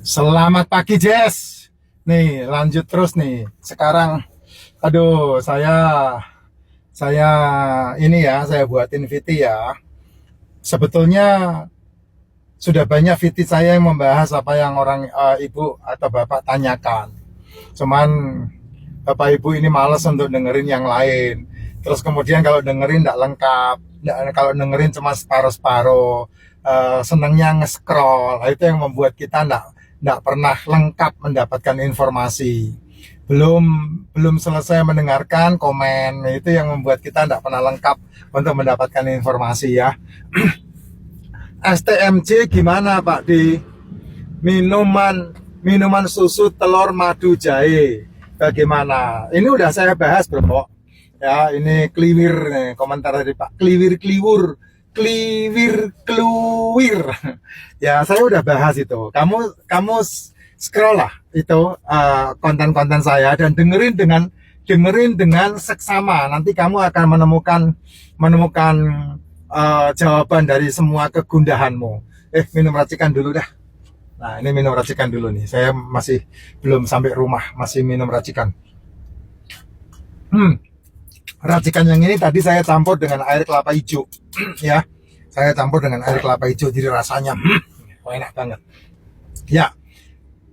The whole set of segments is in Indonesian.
Selamat pagi, Jess. Nih, lanjut terus nih. Sekarang, aduh, saya ini ya, saya buatin VT ya. Sebetulnya sudah banyak VT saya yang membahas apa yang orang ibu atau bapak tanyakan. Cuman bapak ibu ini males untuk dengerin yang lain. Terus kemudian kalau dengerin tidak lengkap, kalau dengerin cuma separuh-separuh, senangnya nge-scroll. Nah, itu yang membuat kita tidak pernah lengkap mendapatkan informasi. Belum belum selesai mendengarkan komen, itu yang membuat kita tidak pernah lengkap untuk mendapatkan informasi ya. STMJ gimana Pak di minuman susu telur madu jahe bagaimana? Ini udah saya bahas bro. Ya, ini kliwir nih, komentar dari Pak. Kliwir. Ya, saya udah bahas itu. Kamu scroll lah itu konten-konten saya dan dengerin dengan seksama. Nanti kamu akan menemukan jawaban dari semua kegundahanmu. Minum racikan dulu dah. Nah, ini minum racikan dulu nih. Saya masih belum sampai rumah, masih minum racikan. Racikan yang ini tadi saya campur dengan air kelapa hijau. Ya, saya campur dengan air kelapa hijau, jadi rasanya enak banget. Ya,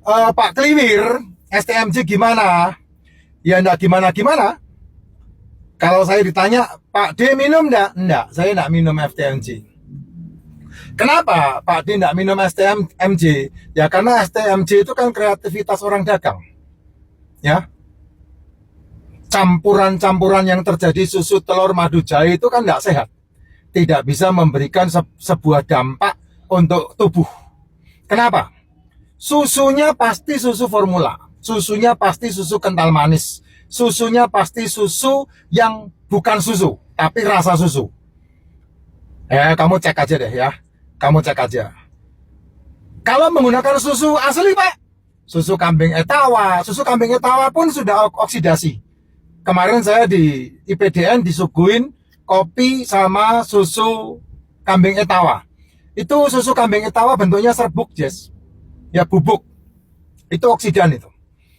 Pak Kliwir, STMJ gimana? Ya enggak gimana-gimana. Kalau saya ditanya, Pak D minum enggak? Enggak, saya enggak minum STMJ. Kenapa Pak D enggak minum STMJ? Ya karena STMJ itu kan kreativitas orang dagang. Ya, campuran-campuran yang terjadi susu telur madu jahe itu kan tidak sehat, tidak bisa memberikan sebuah dampak untuk tubuh. Kenapa? Susunya pasti susu formula, susunya pasti susu kental manis, susunya pasti susu yang bukan susu tapi rasa susu. Kamu cek aja deh ya, kamu cek aja. Kalau menggunakan susu asli Pak, susu kambing etawa pun sudah oksidasi. Kemarin saya di IPDN disuguhin kopi sama susu kambing etawa. Itu susu kambing etawa bentuknya serbuk, Jess. Ya, bubuk. Itu oksidan itu.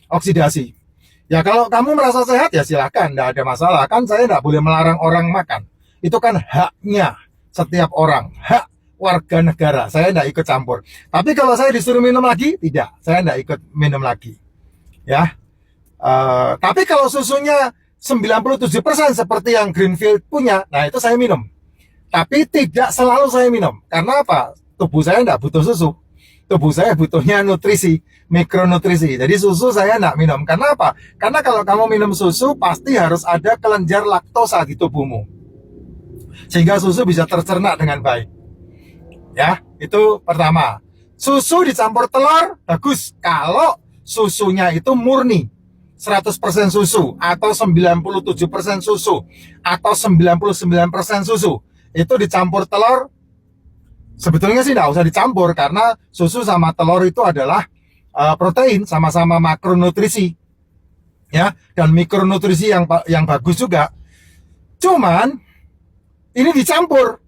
Oksidasi. Ya, kalau kamu merasa sehat ya silahkan, tidak ada masalah. Kan saya tidak boleh melarang orang makan. Itu kan haknya setiap orang. Hak warga negara. Saya tidak ikut campur. Tapi kalau saya disuruh minum lagi, tidak. Saya tidak ikut minum lagi. Ya. Tapi kalau susunya 97% seperti yang Greenfield punya, nah itu saya minum. Tapi tidak selalu saya minum. Karena apa? Tubuh saya tidak butuh susu. Tubuh saya butuhnya nutrisi, mikronutrisi. Jadi susu saya tidak minum. Karena apa? Karena kalau kamu minum susu, pasti harus ada kelenjar laktosa di tubuhmu. Sehingga susu bisa tercerna dengan baik. Ya, itu pertama. Susu dicampur telur, bagus. Kalau susunya itu murni. 100% susu atau 97% susu atau 99% susu itu dicampur telur, sebetulnya sih tidak usah dicampur karena susu sama telur itu adalah protein, sama-sama makronutrisi ya, dan mikronutrisi yang bagus juga. Cuman ini dicampur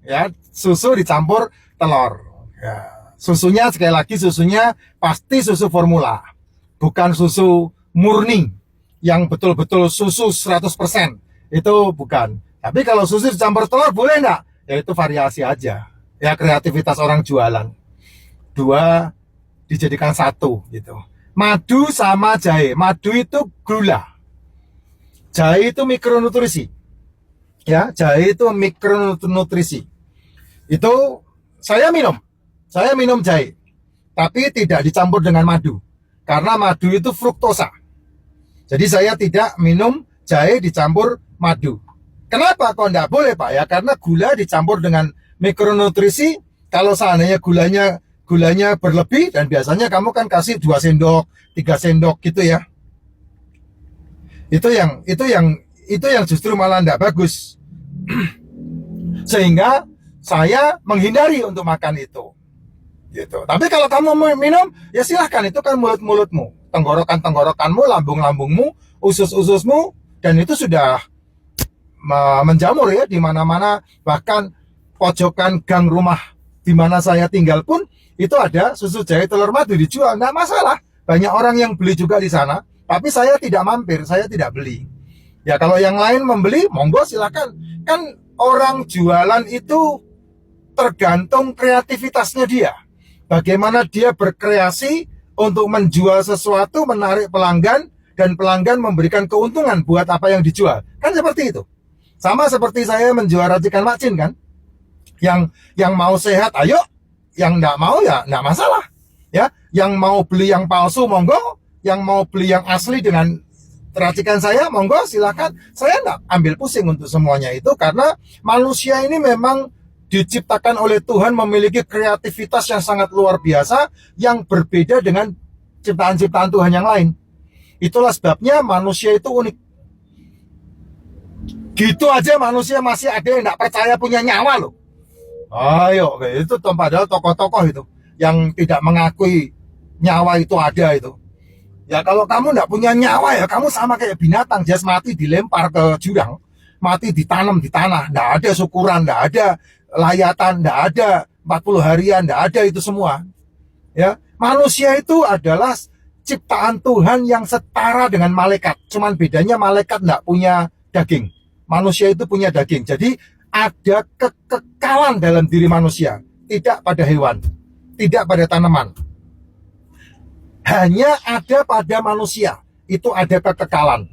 ya, susu dicampur telur ya. Susunya sekali lagi, susunya pasti susu formula, bukan susu murni yang betul-betul susu 100%, itu bukan. Tapi kalau susu dicampur telur boleh enggak? Ya itu variasi aja. Ya kreativitas orang jualan. Dua dijadikan satu gitu. Madu sama jahe. Madu itu gula. Jahe itu mikronutrisi. Ya, jahe itu mikronutrisi. Itu saya minum. Saya minum jahe. Tapi tidak dicampur dengan madu. Karena madu itu fruktosa. Jadi saya tidak minum jahe dicampur madu. Kenapa kok enggak boleh Pak? Ya karena gula dicampur dengan mikronutrisi. Kalau seandainya gulanya berlebih, dan biasanya kamu kan kasih 2 sendok, 3 sendok gitu ya. Itu yang justru malah enggak bagus. Sehingga saya menghindari untuk makan itu. Gitu. Tapi kalau kamu mau minum, ya silahkan, itu kan mulut-mulutmu. Tenggorokanmu, lambung-lambungmu, usus-ususmu, dan itu sudah menjamur ya di mana-mana. Bahkan pojokan gang rumah di mana saya tinggal pun itu ada susu jahe telur madu dijual, nggak masalah. Banyak orang yang beli juga di sana, tapi saya tidak mampir, saya tidak beli. Ya kalau yang lain membeli, monggo silakan. Kan orang jualan itu tergantung kreativitasnya dia. Bagaimana dia berkreasi untuk menjual sesuatu, menarik pelanggan, dan pelanggan memberikan keuntungan buat apa yang dijual. Kan seperti itu. Sama seperti saya menjual racikan Mak Jin kan. Yang mau sehat, ayo. Yang nggak mau ya nggak masalah. Ya, yang mau beli yang palsu, monggo. Yang mau beli yang asli dengan racikan saya, monggo silakan. Saya nggak ambil pusing untuk semuanya itu karena manusia ini memang diciptakan oleh Tuhan memiliki kreativitas yang sangat luar biasa yang berbeda dengan ciptaan-ciptaan Tuhan yang lain. Itulah sebabnya manusia itu unik. Gitu aja manusia masih ada yang nggak percaya punya nyawa loh. Ayo, itu padahal tokoh-tokoh itu yang tidak mengakui nyawa itu ada itu. Ya kalau kamu nggak punya nyawa ya kamu sama kayak binatang, jas mati dilempar ke jurang, mati ditanam di tanah, nggak ada syukuran, nggak ada layatan, nggak ada 40 harian, nggak ada itu semua. Ya, manusia itu adalah ciptaan Tuhan yang setara dengan malaikat. Cuman bedanya malaikat nggak punya daging, manusia itu punya daging. Jadi ada kekekalan dalam diri manusia, tidak pada hewan, tidak pada tanaman. Hanya ada pada manusia, itu ada kekekalan.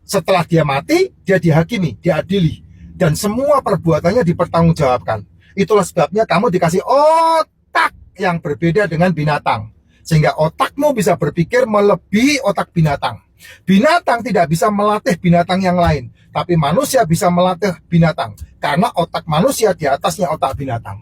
Setelah dia mati, dia dihakimi, diadili, dan semua perbuatannya dipertanggungjawabkan. Itulah sebabnya kamu dikasih otak yang berbeda dengan binatang, sehingga otakmu bisa berpikir melebihi otak binatang. Binatang tidak bisa melatih binatang yang lain, tapi manusia bisa melatih binatang, karena otak manusia di atasnya otak binatang.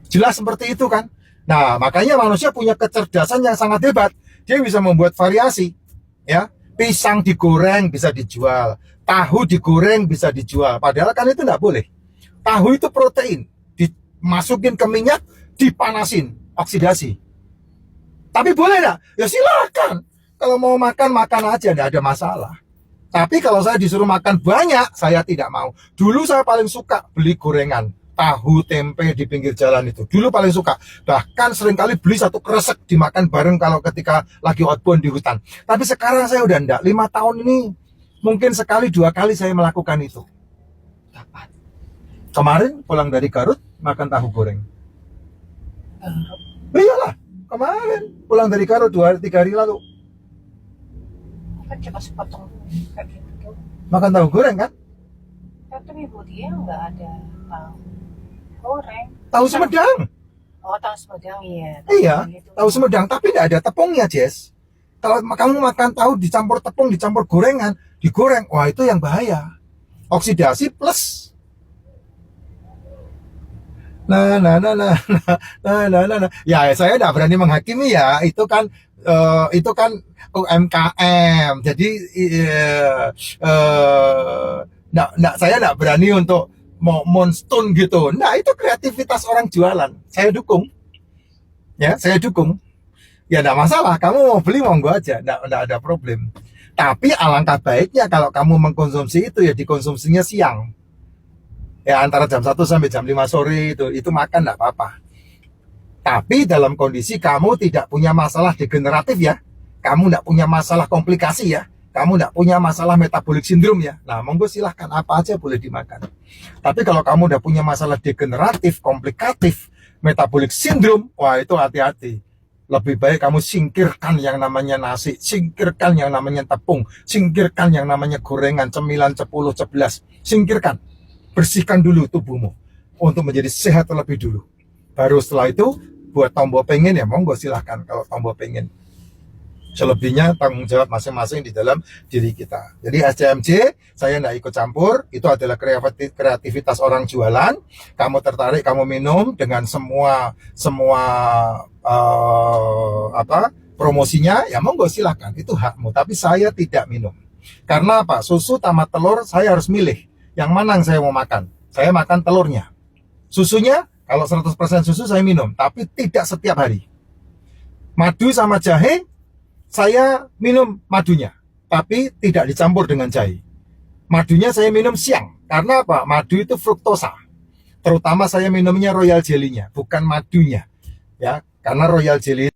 Jelas seperti itu kan? Nah, makanya manusia punya kecerdasan yang sangat hebat. Dia bisa membuat variasi, ya. Pisang digoreng bisa dijual, tahu digoreng bisa dijual. Padahal kan itu nggak boleh. Tahu itu protein, dimasukin ke minyak, dipanasin, oksidasi. Tapi boleh nggak? Ya silakan. Kalau mau makan, makan aja, nggak ada masalah. Tapi kalau saya disuruh makan banyak, saya tidak mau. Dulu saya paling suka beli gorengan, tahu, tempe di pinggir jalan itu. Dulu paling suka. Bahkan seringkali beli satu kresek dimakan bareng kalau ketika lagi outbound di hutan. Tapi sekarang saya udah enggak. 5 tahun ini mungkin sekali 2 kali saya melakukan itu. Kapan? Kemarin pulang dari Garut makan tahu goreng. Iyalah, kemarin pulang dari Garut 2 hari 3 hari lalu. Kan cuma sepotong kayak gitu. Makan tahu goreng kan? Tapi ibu dia nggak ada tahu goreng. Tahu Sumedang. Oh, tahu Sumedang, iya. Iya, tahu Sumedang, tapi tidak ada tepungnya, Jess. Kalau kamu makan tahu dicampur tepung, dicampur gorengan, digoreng, wah itu yang bahaya. Oksidasi plus. Nah. Ya, saya tidak berani menghakimi ya. Itu kan UMKM. Jadi saya tidak berani untuk mau monstun gitu. Nah, itu kreativitas orang jualan. Saya dukung. Ya, saya dukung. Ya, tidak masalah. Kamu mau beli, monggo aja. Tidak ada problem. Tapi alangkah baiknya kalau kamu mengkonsumsi itu ya dikonsumsinya siang. Ya, antara jam 1 sampai jam 5 sore itu makan tidak apa-apa. Tapi dalam kondisi kamu tidak punya masalah degeneratif ya. Kamu tidak punya masalah komplikasi ya. Kamu tidak punya masalah metabolic syndrome ya. Nah, monggo silahkan apa aja boleh dimakan. Tapi kalau kamu udah punya masalah degeneratif, komplikatif, metabolic syndrome, wah itu hati-hati. Lebih baik kamu singkirkan yang namanya nasi, singkirkan yang namanya tepung, singkirkan yang namanya gorengan, cemilan, cepuluh, ceplas, singkirkan. Bersihkan dulu tubuhmu untuk menjadi sehat terlebih dulu. Baru setelah itu buat tombol pengen ya monggo silahkan kalau tombol pengen. Selebihnya tanggung jawab masing-masing di dalam diri kita. Jadi SCMJ saya tidak ikut campur. Itu adalah kreativitas orang jualan. Kamu tertarik, kamu minum dengan semua promosinya ya monggo silahkan. Itu hakmu. Tapi saya tidak minum. Karena apa? Susu tamat telur saya harus milih. Yang mana yang saya mau makan? Saya makan telurnya. Susunya, kalau 100% susu saya minum, tapi tidak setiap hari. Madu sama jahe, saya minum madunya, tapi tidak dicampur dengan jahe. Madunya saya minum siang, karena apa? Madu itu fruktosa. Terutama saya minumnya royal jelly-nya, bukan madunya. ya, karena royal jelly